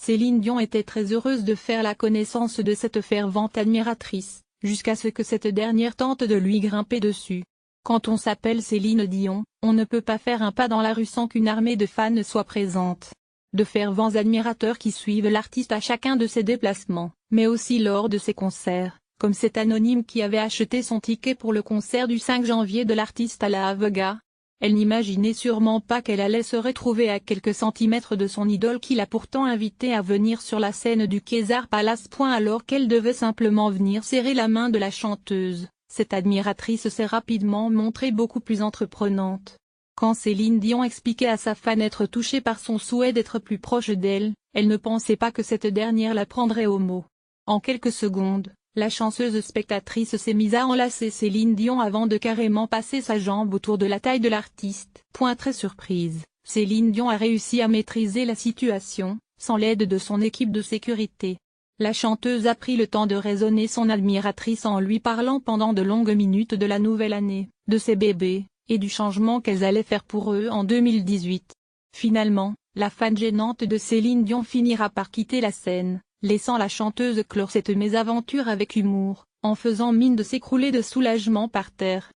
Céline Dion était très heureuse de faire la connaissance de cette fervente admiratrice, jusqu'à ce que cette dernière tente de lui grimper dessus. Quand on s'appelle Céline Dion, on ne peut pas faire un pas dans la rue sans qu'une armée de fans soit présente. De fervents admirateurs qui suivent l'artiste à chacun de ses déplacements, mais aussi lors de ses concerts, comme cet anonyme qui avait acheté son ticket pour le concert du 5 janvier de l'artiste à la Havega. Elle n'imaginait sûrement pas qu'elle allait se retrouver à quelques centimètres de son idole qui l'a pourtant invitée à venir sur la scène du Caesars Palace. Alors qu'elle devait simplement venir serrer la main de la chanteuse, cette admiratrice s'est rapidement montrée beaucoup plus entreprenante. Quand Céline Dion expliquait à sa fan être touchée par son souhait d'être plus proche d'elle, elle ne pensait pas que cette dernière la prendrait au mot. En quelques secondes, la chanceuse spectatrice s'est mise à enlacer Céline Dion avant de carrément passer sa jambe autour de la taille de l'artiste. Très surprise, Céline Dion a réussi à maîtriser la situation, sans l'aide de son équipe de sécurité. La chanteuse a pris le temps de raisonner son admiratrice en lui parlant pendant de longues minutes de la nouvelle année, de ses bébés, et du changement qu'elles allaient faire pour eux en 2018. Finalement, la fan gênante de Céline Dion finira par quitter la scène, laissant la chanteuse clore cette mésaventure avec humour, en faisant mine de s'écrouler de soulagement par terre.